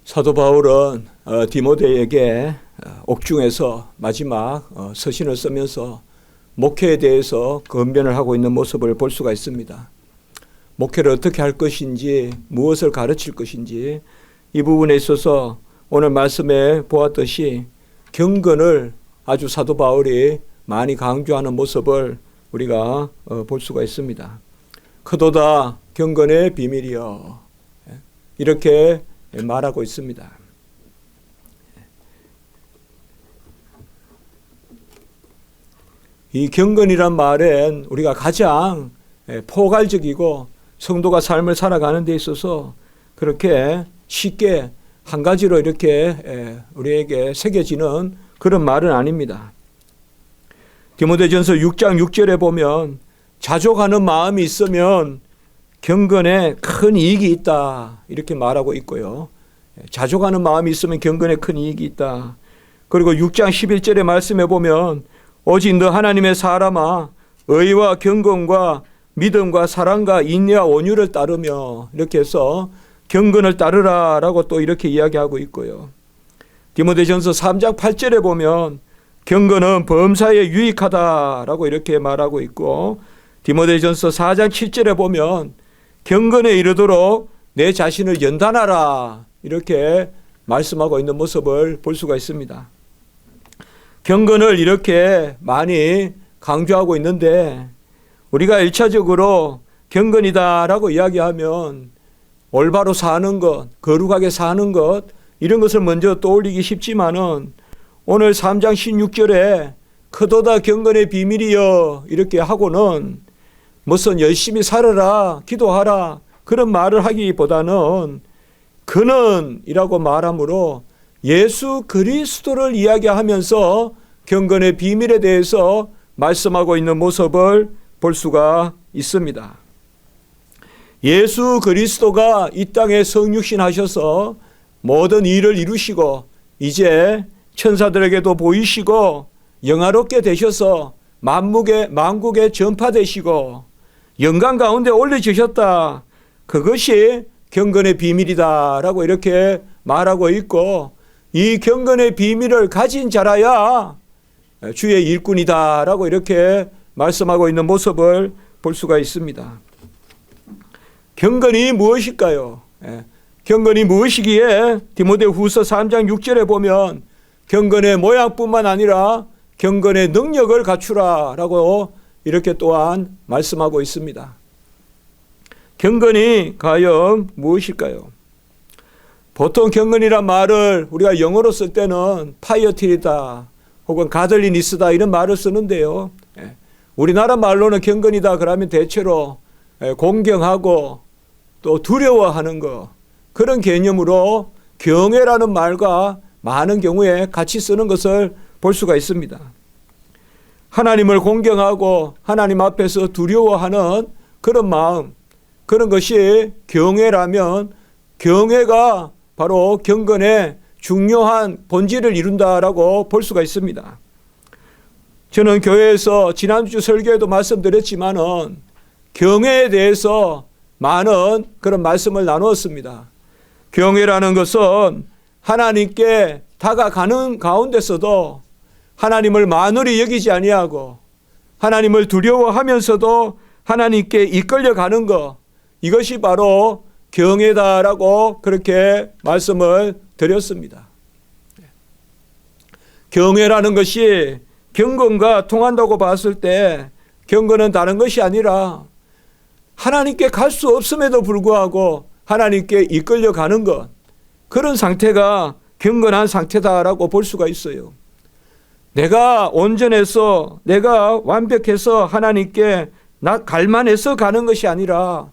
사도 바울은 디모데에게 옥중에서 마지막 서신을 쓰면서 목회에 대해서 권면을 하고 있는 모습을 볼 수가 있습니다. 목회를 어떻게 할 것인지, 무엇을 가르칠 것인지, 이 부분에 있어서 오늘 말씀에 보았듯이 경건을 아주 사도 바울이 많이 강조하는 모습을 우리가 볼 수가 있습니다. 크도다 경건의 비밀이여, 이렇게 말하고 있습니다. 이 경건이란 말은 우리가 가장 포괄적이고 성도가 삶을 살아가는 데 있어서 그렇게 쉽게 한 가지로 이렇게 우리에게 새겨지는 그런 말은 아닙니다. 디모데전서 6장 6절에 보면 자족하는 마음이 있으면 경건에 큰 이익이 있다, 이렇게 말하고 있고요. 자족하는 마음이 있으면 경건에 큰 이익이 있다. 그리고 6장 11절의 말씀에 보면 오직 너 하나님의 사람아 의와 경건과 믿음과 사랑과 인내와 온유를 따르며, 이렇게 해서 경건을 따르라 라고 또 이렇게 이야기하고 있고요. 디모데전서 3장 8절에 보면 경건은 범사에 유익하다라고 이렇게 말하고 있고, 디모데전서 4장 7절에 보면 경건에 이르도록 내 자신을 연단하라, 이렇게 말씀하고 있는 모습을 볼 수가 있습니다. 경건을 이렇게 많이 강조하고 있는데 우리가 1차적으로 경건이다라고 이야기하면 올바로 사는 것, 거룩하게 사는 것, 이런 것을 먼저 떠올리기 쉽지만은 오늘 3장 16절에 크도다 경건의 비밀이여, 이렇게 하고는 무슨 열심히 살아라, 기도하라, 그런 말을 하기보다는 근원이라고 말하므로 예수 그리스도를 이야기하면서 경건의 비밀에 대해서 말씀하고 있는 모습을 볼 수가 있습니다. 예수 그리스도가 이 땅에 성육신하셔서 모든 일을 이루시고 이제 천사들에게도 보이시고 영화롭게 되셔서 만국에 전파되시고 영광 가운데 올려주셨다. 그것이 경건의 비밀이다라고 이렇게 말하고 있고, 이 경건의 비밀을 가진 자라야 주의 일꾼이다라고 이렇게 말씀하고 있는 모습을 볼 수가 있습니다. 경건이 무엇일까요? 경건이 무엇이기에 디모데후서 3장 6절에 보면 경건의 모양뿐만 아니라 경건의 능력을 갖추라라고 이렇게 또한 말씀하고 있습니다. 경건이 과연 무엇일까요? 보통 경건이란 말을 우리가 영어로 쓸 때는 파이어티다 혹은 가들리니스다, 이런 말을 쓰는데요. 우리나라 말로는 경건이다 그러면 대체로 공경하고 또 두려워하는 것, 그런 개념으로 경외라는 말과 많은 경우에 같이 쓰는 것을 볼 수가 있습니다. 하나님을 공경하고 하나님 앞에서 두려워하는 그런 마음, 그런 것이 경외라면 경외가 바로 경건의 중요한 본질을 이룬다라고 볼 수가 있습니다. 저는 교회에서 지난주 설교에도 말씀드렸지만은 경외에 대해서 많은 그런 말씀을 나누었습니다. 경외라는 것은 하나님께 다가가는 가운데서도 하나님을 만홀히 여기지 아니하고 하나님을 두려워하면서도 하나님께 이끌려가는 것, 이것이 바로 경외다라고 그렇게 말씀을 드렸습니다. 경외라는 것이 경건과 통한다고 봤을 때 경건은 다른 것이 아니라 하나님께 갈 수 없음에도 불구하고 하나님께 이끌려가는 것, 그런 상태가 경건한 상태다라고 볼 수가 있어요. 내가 온전해서 내가 완벽해서 하나님께 갈만해서 가는 것이 아니라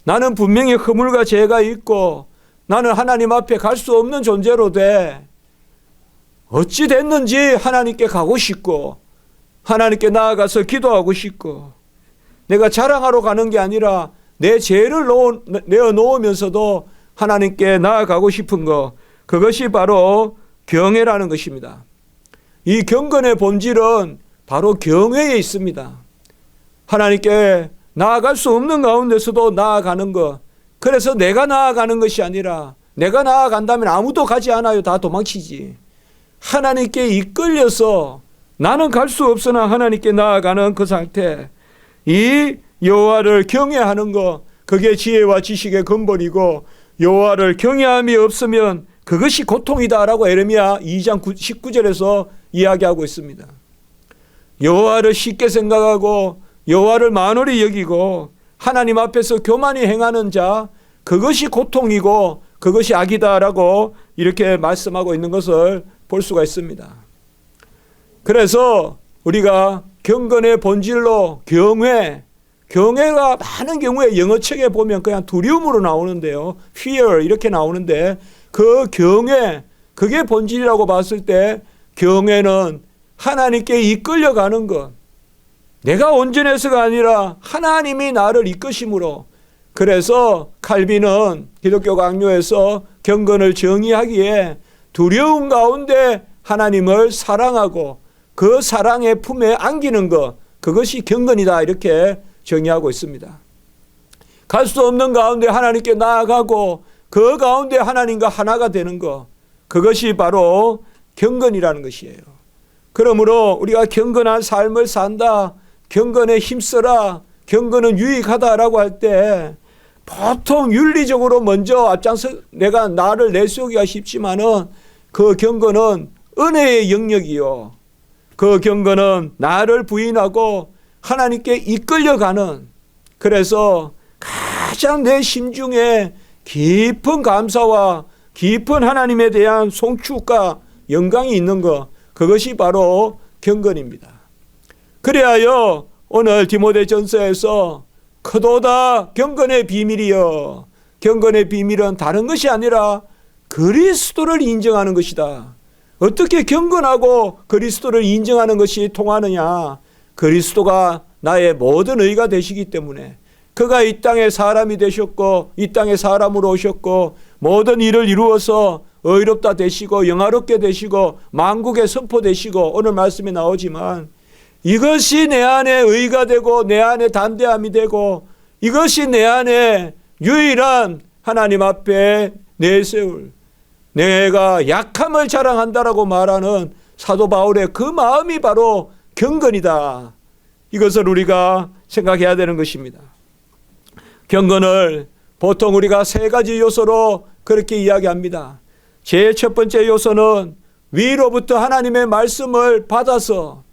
나는 분명히 허물과 죄가 있고 나는 하나님 앞에 갈 수 없는 존재로 돼 어찌 됐는지 하나님께 가고 싶고 하나님께 나아가서 기도하고 싶고, 내가 자랑하러 가는 게 아니라 내 죄를 내어놓으면서도 하나님께 나아가고 싶은 것, 그것이 바로 경외라는 것입니다. 이 경건의 본질은 바로 경외에 있습니다. 하나님께 나아갈 수 없는 가운데서도 나아가는 것, 그래서 내가 나아가는 것이 아니라 내가 나아간다면 아무도 가지 않아요. 다 도망치지. 하나님께 이끌려서 나는 갈 수 없으나 하나님께 나아가는 그 상태, 이 여호와를 경외하는 것, 그게 지혜와 지식의 근본이고 여호와를 경외함이 없으면 그것이 고통이다라고 에레미야 2장 19절에서 이야기하고 있습니다. 여호와를 쉽게 생각하고 여호와를 만홀히 여기고 하나님 앞에서 교만히 행하는 자, 그것이 고통이고 그것이 악이다라고 이렇게 말씀하고 있는 것을 볼 수가 있습니다. 그래서 우리가 경건의 본질로 경외가 많은 경우에 영어책에 보면 그냥 두려움으로 나오는데요. fear 이렇게 나오는데 그 경외, 그게 본질이라고 봤을 때 경외는 하나님께 이끌려가는 것. 내가 온전해서가 아니라 하나님이 나를 이끄심으로. 그래서 칼빈은 기독교 강요에서 경건을 정의하기에 두려움 가운데 하나님을 사랑하고 그 사랑의 품에 안기는 것, 그것이 경건이다 이렇게 정의하고 있습니다. 갈 수 없는 가운데 하나님께 나아가고 그 가운데 하나님과 하나가 되는 것, 그것이 바로 경건이라는 것이에요. 그러므로 우리가 경건한 삶을 산다, 경건에 힘써라, 경건은 유익하다라고 할 때 보통 윤리적으로 먼저 앞장서 내가 나를 내세우기가 쉽지만은 그 경건은 은혜의 영역이요. 그 경건은 나를 부인하고 하나님께 이끌려가는, 그래서 가장 내 심중에 깊은 감사와 깊은 하나님에 대한 송축과 영광이 있는 것, 그것이 바로 경건입니다. 그래야여 오늘 디모데전서에서 크도다 경건의 비밀이여, 경건의 비밀은 다른 것이 아니라 그리스도를 인정하는 것이다. 어떻게 경건하고 그리스도를 인정하는 것이 통하느냐? 그리스도가 나의 모든 의가 되시기 때문에, 그가 이 땅에 사람이 되셨고 이 땅에 사람으로 오셨고 모든 일을 이루어서 의롭다 되시고 영화롭게 되시고 만국에 선포되시고, 오늘 말씀에 나오지만 이것이 내 안에 의가 되고 내 안에 담대함이 되고 이것이 내 안에 유일한 하나님 앞에 내세울, 내가 약함을 자랑한다라고 말하는 사도 바울의 그 마음이 바로 경건이다. 이것을 우리가 생각해야 되는 것입니다. 경건을 보통 우리가 세 가지 요소로 그렇게 이야기합니다. 제일 첫 번째 요소는 위로부터 하나님의 말씀을 받아서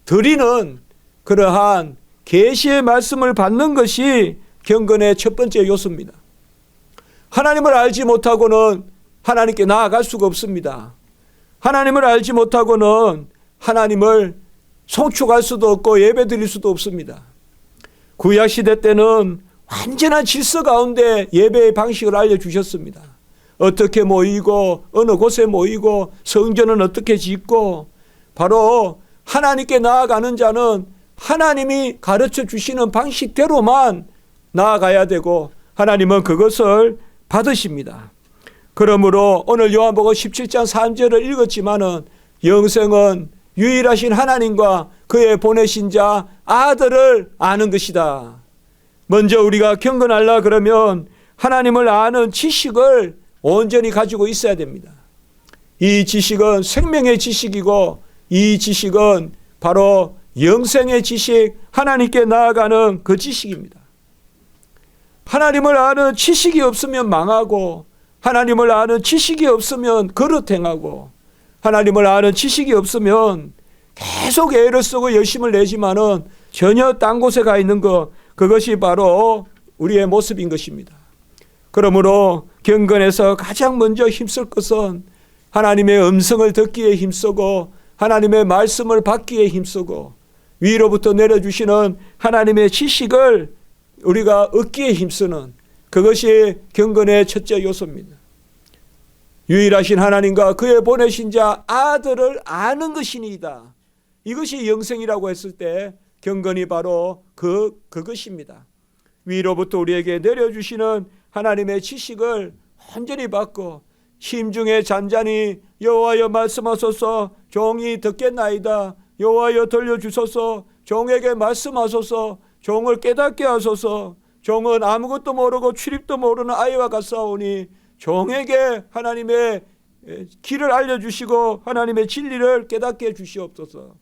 드리는 그러한 계시의 말씀을 받는 것이 경건의 첫 번째 요소입니다. 하나님을 알지 못하고는 하나님께 나아갈 수가 없습니다. 하나님을 알지 못하고는 하나님을 송축할 수도 없고 예배 드릴 수도 없습니다. 구약시대 때는 완전한 질서 가운데 예배의 방식을 알려주셨습니다. 어떻게 모이고 어느 곳에 모이고 성전은 어떻게 짓고, 바로 하나님께 나아가는 자는 하나님이 가르쳐 주시는 방식대로만 나아가야 되고 하나님은 그것을 받으십니다. 그러므로 오늘 요한복음 17장 3절을 읽었지만은 영생은 유일하신 하나님과 그의 보내신 자 아들을 아는 것이다. 먼저 우리가 경건하려 그러면 하나님을 아는 지식을 온전히 가지고 있어야 됩니다. 이 지식은 생명의 지식이고 이 지식은 바로 영생의 지식, 하나님께 나아가는 그 지식입니다. 하나님을 아는 지식이 없으면 망하고, 하나님을 아는 지식이 없으면 그릇 행하고, 하나님을 아는 지식이 없으면 계속 애를 쓰고 열심을 내지만은 전혀 딴 곳에 가 있는 것, 그것이 바로 우리의 모습인 것입니다. 그러므로 경건에서 가장 먼저 힘쓸 것은 하나님의 음성을 듣기에 힘쓰고 하나님의 말씀을 받기에 힘쓰고 위로부터 내려주시는 하나님의 지식을 우리가 얻기에 힘쓰는, 그것이 경건의 첫째 요소입니다. 유일하신 하나님과 그의 보내신 자 아들을 아는 것이니이다. 이것이 영생이라고 했을 때 경건이 바로 그것입니다. 위로부터 우리에게 내려주시는 하나님의 지식을 온전히 받고 심중에 잔잔히 여호와여 말씀하소서, 종이 듣겠나이다. 여호와여 들려주소서, 종에게 말씀하소서, 종을 깨닫게 하소서. 종은 아무것도 모르고 출입도 모르는 아이와 같사오니 종에게 하나님의 길을 알려주시고 하나님의 진리를 깨닫게 해주시옵소서.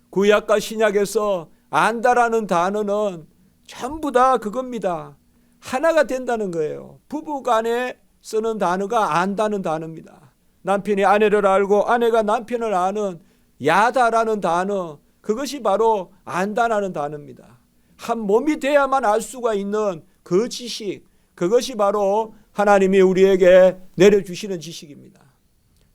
구약과 신약에서 안다라는 단어는 전부 다 그겁니다. 하나가 된다는 거예요. 부부간에 쓰는 단어가 안다는 단어입니다. 남편이 아내를 알고 아내가 남편을 아는 야다라는 단어, 그것이 바로 안다라는 단어입니다. 한 몸이 돼야만 알 수가 있는 그 지식, 그것이 바로 하나님이 우리에게 내려주시는 지식입니다.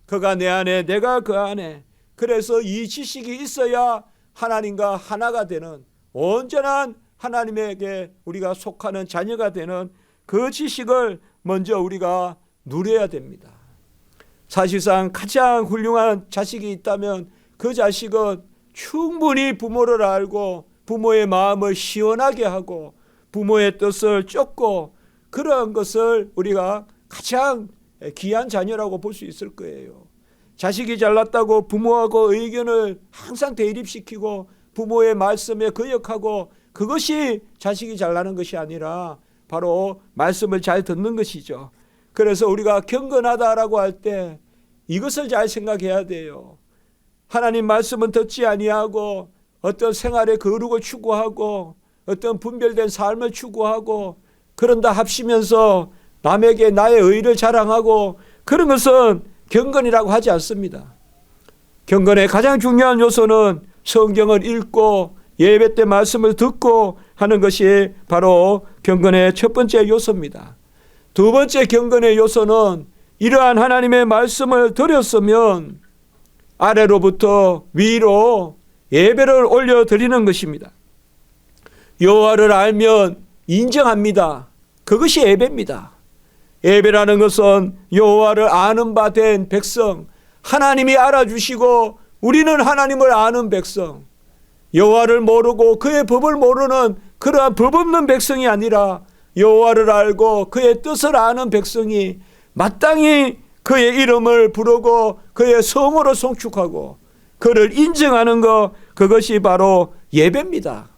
그가 내 안에 내가 그 안에, 그래서 이 지식이 있어야 하나님과 하나가 되는, 온전한 하나님에게 우리가 속하는 자녀가 되는 그 지식을 먼저 우리가 누려야 됩니다. 사실상 가장 훌륭한 자식이 있다면 그 자식은 충분히 부모를 알고 부모의 마음을 시원하게 하고 부모의 뜻을 쫓고, 그런 것을 우리가 가장 귀한 자녀라고 볼 수 있을 거예요. 자식이 잘났다고 부모하고 의견을 항상 대립시키고 부모의 말씀에 거역하고, 그것이 자식이 잘나는 것이 아니라 바로 말씀을 잘 듣는 것이죠. 그래서 우리가 경건하다라고 할 때 이것을 잘 생각해야 돼요. 하나님 말씀은 듣지 아니하고 어떤 생활의 거룩을 추구하고 어떤 분별된 삶을 추구하고 그런다 합시면서 남에게 나의 의를 자랑하고, 그런 것은 경건이라고 하지 않습니다. 경건의 가장 중요한 요소는 성경을 읽고 예배 때 말씀을 듣고 하는 것이 바로 경건의 첫 번째 요소입니다. 두 번째 경건의 요소는 이러한 하나님의 말씀을 들었으면 아래로부터 위로 예배를 올려드리는 것입니다. 여호와를 알면 인정합니다. 그것이 예배입니다. 예배라는 것은 여호와를 아는 바 된 백성, 하나님이 알아주시고 우리는 하나님을 아는 백성, 여호와를 모르고 그의 법을 모르는 그러한 법 없는 백성이 아니라 여호와를 알고 그의 뜻을 아는 백성이 마땅히 그의 이름을 부르고 그의 성으로 송축하고 그를 인정하는 것, 그것이 바로 예배입니다.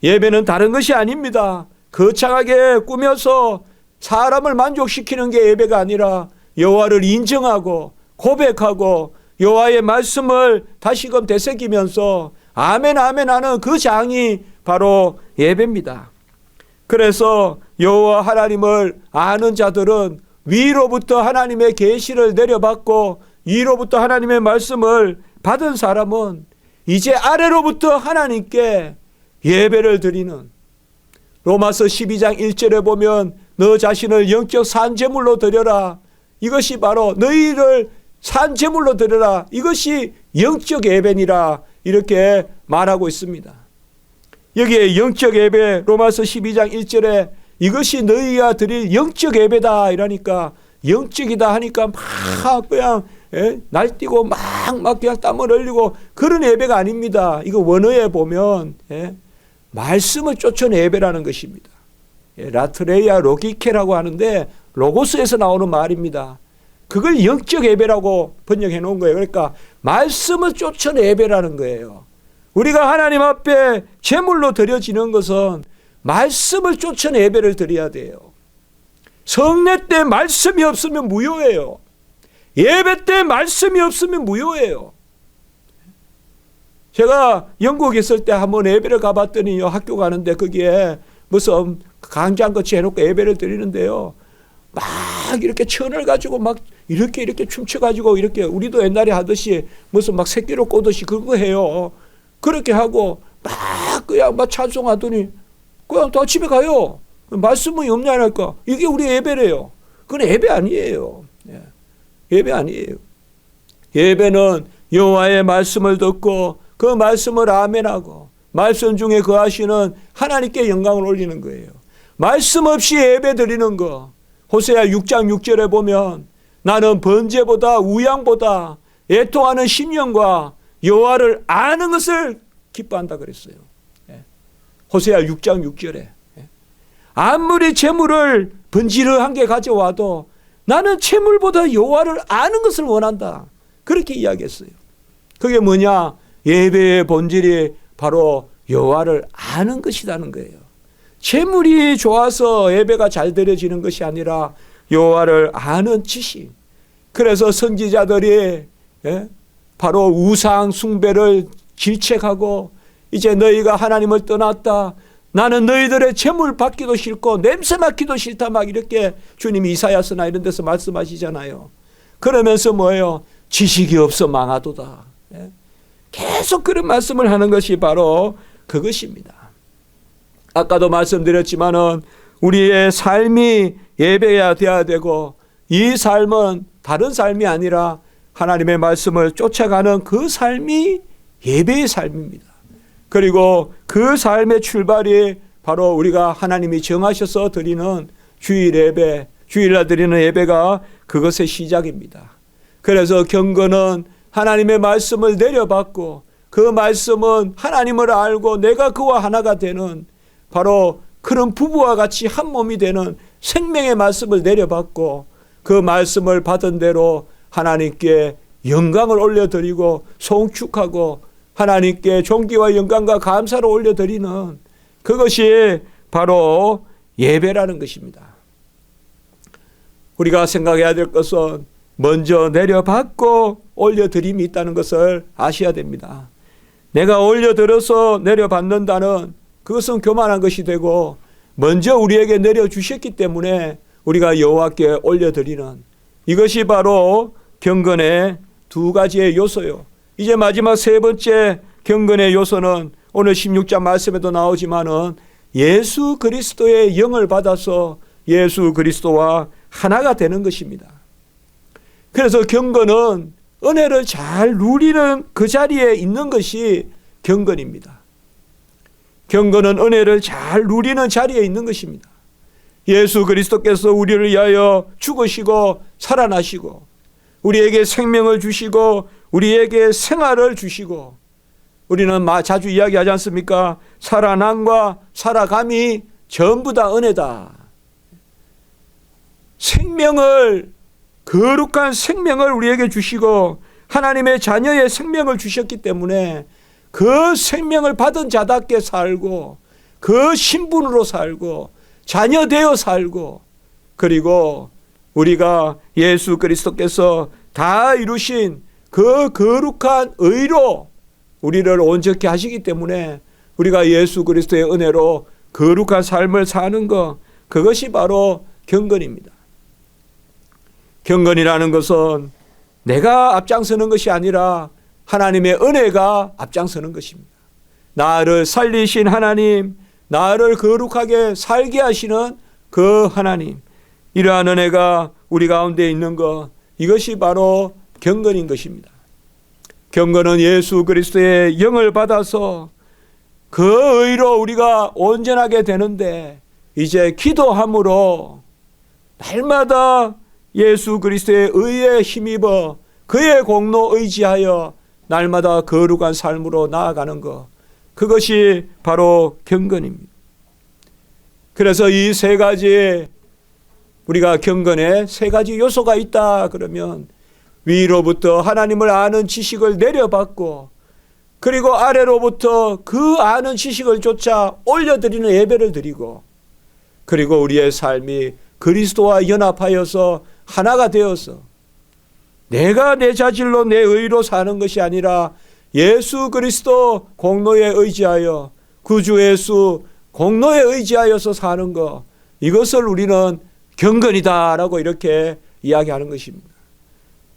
예배는 다른 것이 아닙니다. 거창하게 꾸며서 사람을 만족시키는 게 예배가 아니라 여호와를 인정하고 고백하고 여호와의 말씀을 다시금 되새기면서 아멘 아멘 하는 그 장이 바로 예배입니다. 그래서 여호와 하나님을 아는 자들은 위로부터 하나님의 계시를 내려받고 위로부터 하나님의 말씀을 받은 사람은 이제 아래로부터 하나님께 예배를 드리는, 로마서 12장 1절에 보면 너 자신을 영적 산제물로 드려라, 이것이 바로 너희를 산제물로 드려라, 이것이 영적 예배니라, 이렇게 말하고 있습니다. 여기에 영적 예배, 로마서 12장 1절에 이것이 너희가 드릴 영적 예배다 이러니까, 영적이다 하니까 막 그냥 날뛰고 막 그냥 땀을 흘리고 그런 예배가 아닙니다. 이거 원어에 보면 말씀을 쫓은 예배라는 것입니다. 라트레이아 로기케라고 하는데 로고스에서 나오는 말입니다. 그걸 영적 예배라고 번역해 놓은 거예요. 그러니까 말씀을 쫓은 예배라는 거예요. 우리가 하나님 앞에 제물로 드려지는 것은 말씀을 쫓은 예배를 드려야 돼요. 성례 때 말씀이 없으면 무효예요. 예배 때 말씀이 없으면 무효예요. 제가 영국에 있을 때 한번 예배를 가봤더니 학교 가는데 거기에 무슨 강장같이 해놓고 예배를 드리는데요, 막 이렇게 천을 가지고 막 이렇게 춤춰가지고 이렇게 우리도 옛날에 하듯이 무슨 막 새끼로 꼬듯이 그거 해요. 그렇게 하고 막 그냥 막 찬송하더니 그냥 다 집에 가요. 말씀이 없냐니까. 이게 우리 예배래요. 그건 예배 아니에요. 예배 아니에요. 예배는 여호와의 말씀을 듣고 그 말씀을 아멘하고 말씀 중에 거하시는 하나님께 영광을 올리는 거예요. 말씀 없이 예배 드리는 거, 호세아 6장 6절에 보면 나는 번제보다 우양보다 애통하는 심령과 여호와를 아는 것을 기뻐한다 그랬어요. 호세아 6장 6절에 아무리 재물을 번지르한 게 가져와도 나는 재물보다 여호와를 아는 것을 원한다, 그렇게 이야기했어요. 그게 뭐냐? 예배의 본질이 바로 여호와를 아는 것이라는 거예요. 재물이 좋아서 예배가 잘 드려지는 것이 아니라 여호와를 아는 지식. 그래서 선지자들이 바로 우상 숭배를 질책하고 이제 너희가 하나님을 떠났다. 나는 너희들의 재물 받기도 싫고 냄새 맡기도 싫다. 막 이렇게 주님이 이사야서나 이런 데서 말씀하시잖아요. 그러면서 뭐예요? 지식이 없어 망하도다. 계속 그런 말씀을 하는 것이 바로 그것입니다. 아까도 말씀드렸지만은 우리의 삶이 예배가 되어야 되고 이 삶은 다른 삶이 아니라 하나님의 말씀을 쫓아가는 그 삶이 예배의 삶입니다. 그리고 그 삶의 출발이 바로 우리가 하나님이 정하셔서 드리는 주일 예배, 주일날 드리는 예배가 그것의 시작입니다. 그래서 경건은 하나님의 말씀을 내려받고 그 말씀은 하나님을 알고 내가 그와 하나가 되는 바로 그런 부부와 같이 한 몸이 되는 생명의 말씀을 내려받고 그 말씀을 받은 대로 하나님께 영광을 올려드리고 송축하고 하나님께 존귀와 영광과 감사를 올려드리는 그것이 바로 예배라는 것입니다. 우리가 생각해야 될 것은 먼저 내려받고 올려드림이 있다는 것을 아셔야 됩니다. 내가 올려들어서 내려받는다는 그것은 교만한 것이 되고 먼저 우리에게 내려주셨기 때문에 우리가 여호와께 올려드리는 이것이 바로 경건의 두 가지의 요소요. 이제 마지막 세 번째 경건의 요소는 오늘 16장 말씀에도 나오지만은 예수 그리스도의 영을 받아서 예수 그리스도와 하나가 되는 것입니다. 그래서 경건은 은혜를 잘 누리는 그 자리에 있는 것이 경건입니다. 경건은 은혜를 잘 누리는 자리에 있는 것입니다. 예수 그리스도께서 우리를 위하여 죽으시고 살아나시고 우리에게 생명을 주시고 우리에게 생활을 주시고 우리는 자주 이야기하지 않습니까? 살아남과 살아감이 전부 다 은혜다. 생명을 거룩한 생명을 우리에게 주시고 하나님의 자녀의 생명을 주셨기 때문에 그 생명을 받은 자답게 살고 그 신분으로 살고 자녀되어 살고 그리고 우리가 예수 그리스도께서 다 이루신 그 거룩한 의로 우리를 온전케 하시기 때문에 우리가 예수 그리스도의 은혜로 거룩한 삶을 사는 것 그것이 바로 경건입니다. 경건이라는 것은 내가 앞장서는 것이 아니라 하나님의 은혜가 앞장서는 것입니다. 나를 살리신 하나님, 나를 거룩하게 살게 하시는 그 하나님, 이러한 은혜가 우리 가운데 있는 것, 이것이 바로 경건인 것입니다. 경건은 예수 그리스도의 영을 받아서 그 의로 우리가 온전하게 되는데 이제 기도함으로 날마다 예수 그리스도의 의에 힘입어 그의 공로 의지하여 날마다 거룩한 삶으로 나아가는 것, 그것이 바로 경건입니다. 그래서 이 세 가지 우리가 경건에 세 가지 요소가 있다 그러면 위로부터 하나님을 아는 지식을 내려받고 그리고 아래로부터 그 아는 지식을 쫓아 올려드리는 예배를 드리고 그리고 우리의 삶이 그리스도와 연합하여서 하나가 되어서 내가 내 자질로 내 의로 사는 것이 아니라 예수 그리스도 공로에 의지하여 구주 예수 공로에 의지하여서 사는 것, 이것을 우리는 경건이다라고 이렇게 이야기하는 것입니다.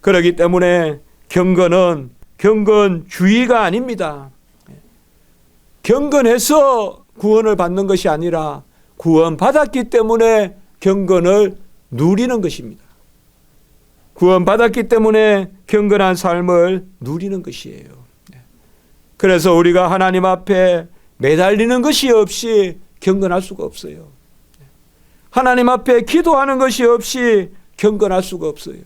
그렇기 때문에 경건은 경건주의가 아닙니다. 경건해서 구원을 받는 것이 아니라 구원받았기 때문에 경건을 누리는 것입니다. 구원받았기 때문에 경건한 삶을 누리는 것이에요. 그래서 우리가 하나님 앞에 매달리는 것이 없이 경건할 수가 없어요. 하나님 앞에 기도하는 것이 없이 경건할 수가 없어요.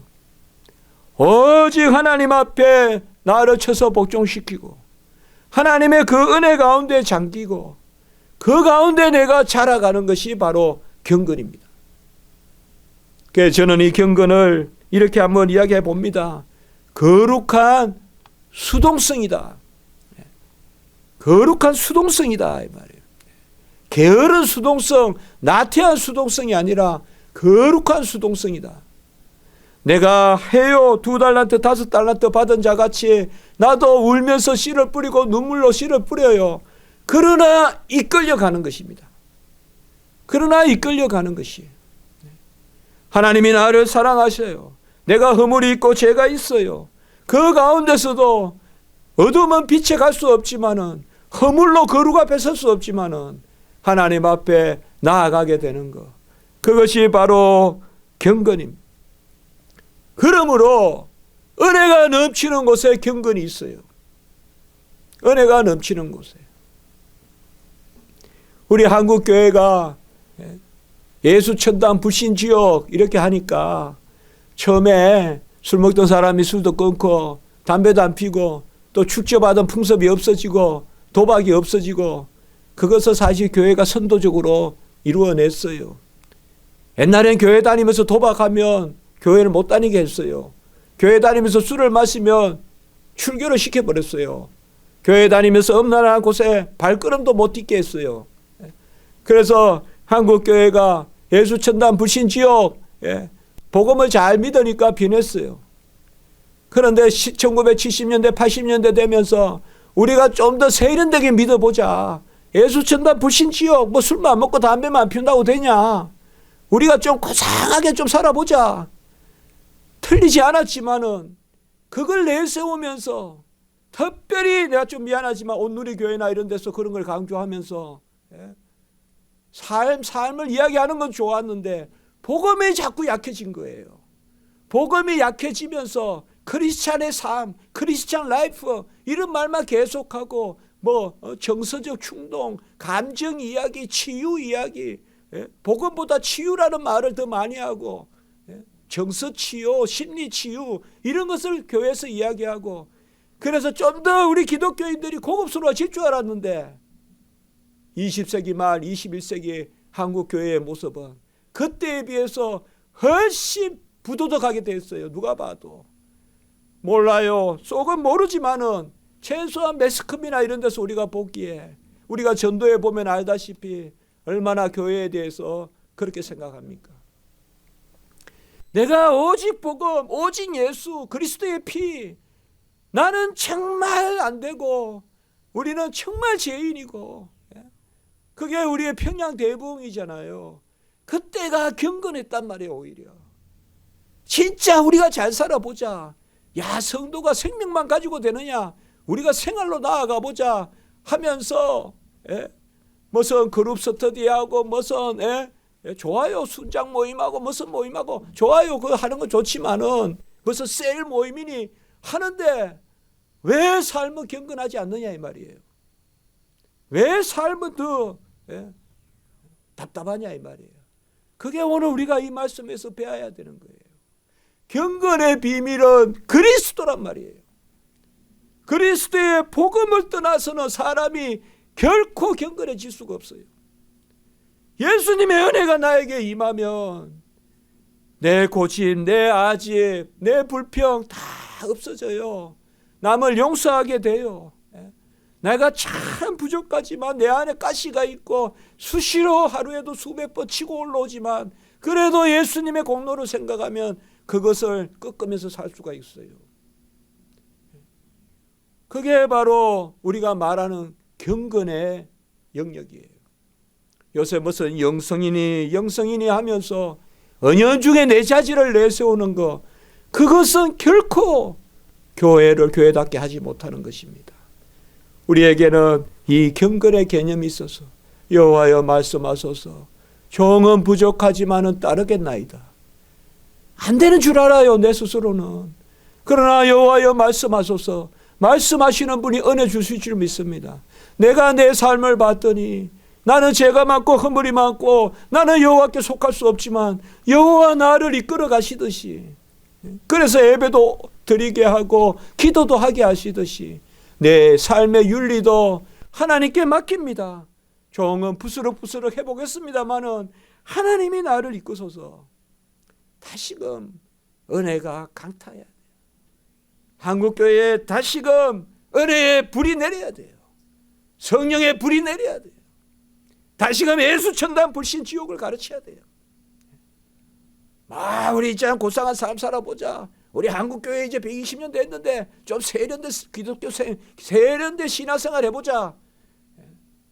오직 하나님 앞에 나를 쳐서 복종시키고 하나님의 그 은혜 가운데 잠기고 그 가운데 내가 자라가는 것이 바로 경건입니다. 그래서 저는 이 경건을 이렇게 한번 이야기해 봅니다. 거룩한 수동성이다. 거룩한 수동성이다 이 말이에요. 게으른 수동성, 나태한 수동성이 아니라 거룩한 수동성이다. 내가 해요 2달란트 5달란트 받은 자같이 나도 울면서 씨를 뿌리고 눈물로 씨를 뿌려요. 그러나 이끌려가는 것입니다. 그러나 이끌려가는 것이에요. 하나님이 나를 사랑하셔요. 내가 허물이 있고 죄가 있어요. 그 가운데서도 어둠은 빛에 갈 수 없지만은, 허물로 거룩 앞에 설 수 없지만은 하나님 앞에 나아가게 되는 것, 그것이 바로 경건입니다. 그러므로 은혜가 넘치는 곳에 경건이 있어요. 은혜가 넘치는 곳에. 우리 한국 교회가 예수천당 불신지역 이렇게 하니까 처음에 술 먹던 사람이 술도 끊고 담배도 안 피고 또 축제받은 풍습이 없어지고 도박이 없어지고, 그것을 사실 교회가 선도적으로 이루어냈어요. 옛날엔 교회 다니면서 도박하면 교회를 못 다니게 했어요. 교회 다니면서 술을 마시면 출교를 시켜버렸어요. 교회 다니면서 음란한 곳에 발걸음도 못 딛게 했어요. 그래서 한국교회가 예수천당 불신지역, 복음을 잘 믿으니까 변했어요. 그런데 1970년대 80년대 되면서 우리가 좀 더 세련되게 믿어보자. 예수천당 불신지역, 뭐 술만 안 먹고 담배만 안 피운다고 되냐. 우리가 좀 고상하게 좀 살아보자. 틀리지 않았지만은 그걸 내세우면서, 특별히 내가 좀 미안하지만 온누리교회나 이런 데서 그런 걸 강조하면서 삶을 이야기하는 건 좋았는데 복음이 자꾸 약해진 거예요. 복음이 약해지면서 크리스찬의 삶, 크리스찬 라이프 이런 말만 계속하고 정서적 충동, 감정 이야기, 치유 이야기, 복음보다 치유라는 말을 더 많이 하고 정서 치유, 심리 치유 이런 것을 교회에서 이야기하고, 그래서 좀 더 우리 기독교인들이 고급스러워질 줄 알았는데 20세기 말 21세기 한국 교회의 모습은 그때에 비해서 훨씬 부도덕하게 됐어요. 누가 봐도. 몰라요. 속은 모르지만은 최소한 매스컴이나 이런 데서 우리가 보기에, 우리가 전도에 보면 알다시피 얼마나 교회에 대해서 그렇게 생각합니까? 내가 오직 복음, 오직 예수, 그리스도의 피, 나는 정말 안 되고 우리는 정말 죄인이고, 그게 우리의 평양 대부흥이잖아요. 그때가 경건했단 말이에요. 오히려 진짜 우리가 잘 살아보자. 야, 성도가 생명만 가지고 되느냐, 우리가 생활로 나아가 보자 하면서 무슨 그룹 스터디하고 무슨 좋아요, 순장 모임하고 무슨 모임하고 좋아요, 그거 하는 건 좋지만은 무슨 셀 모임이니 하는데 왜 삶은 경건하지 않느냐 이 말이에요. 왜 삶은 더 답답하냐 이 말이에요. 그게 오늘 우리가 이 말씀에서 배워야 되는 거예요. 경건의 비밀은 그리스도란 말이에요. 그리스도의 복음을 떠나서는 사람이 결코 경건해질 수가 없어요. 예수님의 은혜가 나에게 임하면 내 고집, 내 아집, 내 불평 다 없어져요. 남을 용서하게 돼요. 내가 참 부족하지만 내 안에 가시가 있고 수시로 하루에도 수백 번 치고 올라오지만 그래도 예수님의 공로를 생각하면 그것을 꺾으면서 살 수가 있어요. 그게 바로 우리가 말하는 경건의 영역이에요. 요새 무슨 영성이니 하면서 은연중에 내 자질을 내세우는 것, 그것은 결코 교회를 교회답게 하지 못하는 것입니다. 우리에게는 이 경건의 개념이 있어서 여호와여 말씀하소서, 종은 부족하지만은 따르겠나이다. 안 되는 줄 알아요, 내 스스로는. 그러나 여호와여 말씀하소서, 말씀하시는 분이 은혜 주실 줄 믿습니다. 내가 내 삶을 봤더니 나는 죄가 많고 허물이 많고 나는 여호와께 속할 수 없지만 여호와 나를 이끌어 가시듯이, 그래서 예배도 드리게 하고 기도도 하게 하시듯이 내 삶의 윤리도 하나님께 맡깁니다. 종은 부스럭부스럭 해보겠습니다마는 하나님이 나를 이끄소서. 다시금 은혜가 강타해야 돼요. 한국교회에 다시금 은혜의 불이 내려야 돼요. 성령의 불이 내려야 돼요. 다시금 예수천당 불신지옥을 가르쳐야 돼요. 우리 있잖아 고상한 삶 살아보자. 우리 한국교회 이제 120년 됐는데 좀 세련된 기독교 세련된 신앙생활 해보자.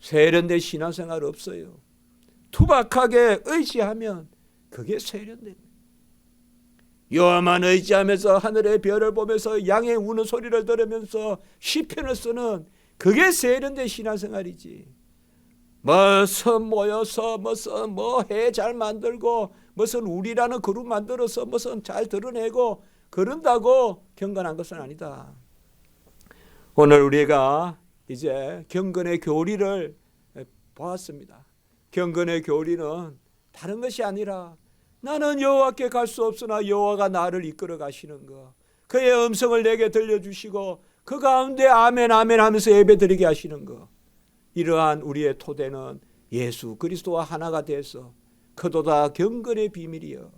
세련된 신앙생활 없어요. 투박하게 의지하면 그게 세련된. 여호와만 의지하면서 하늘의 별을 보면서 양의 우는 소리를 들으면서 시편을 쓰는 그게 세련된 신앙생활이지. 무슨 모여서 무슨 해 잘 만들고 무슨 우리라는 그룹 만들어서 무슨 잘 드러내고 그런다고 경건한 것은 아니다. 오늘 우리가 이제 경건의 교리를 보았습니다. 경건의 교리는 다른 것이 아니라 나는 여호와께 갈 수 없으나 여호와가 나를 이끌어 가시는 것, 그의 음성을 내게 들려주시고 그 가운데 아멘 아멘 하면서 예배드리게 하시는 것, 이러한 우리의 토대는 예수 그리스도와 하나가 돼서 그도다 경건의 비밀이여,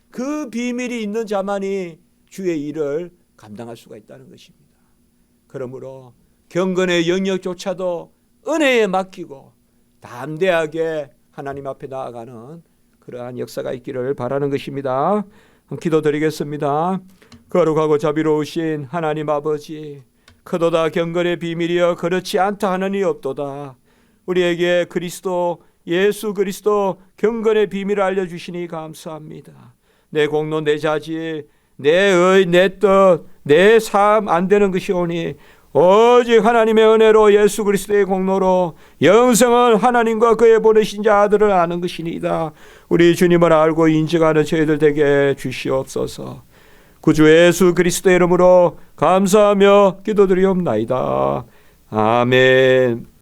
그 비밀이 있는 자만이 주의 일을 감당할 수가 있다는 것입니다. 그러므로 경건의 영역조차도 은혜에 맡기고 담대하게 하나님 앞에 나아가는 그러한 역사가 있기를 바라는 것입니다. 기도드리겠습니다. 거룩하고 자비로우신 하나님 아버지, 그도다 경건의 비밀이여 그렇지 않다 하느니 없도다. 우리에게 그리스도 예수 그리스도 경건의 비밀을 알려주시니 감사합니다. 내 공로 내 자질 내 의 내 뜻 내 삶 안 되는 것이 오니 오직 하나님의 은혜로 예수 그리스도의 공로로 영생을 하나님과 그의 보내신 자 아들을 아는 것이니이다. 우리 주님을 알고 인정하는 저희들 되게 주시옵소서. 구주 예수 그리스도의 이름으로 감사하며 기도드리옵나이다. 아멘.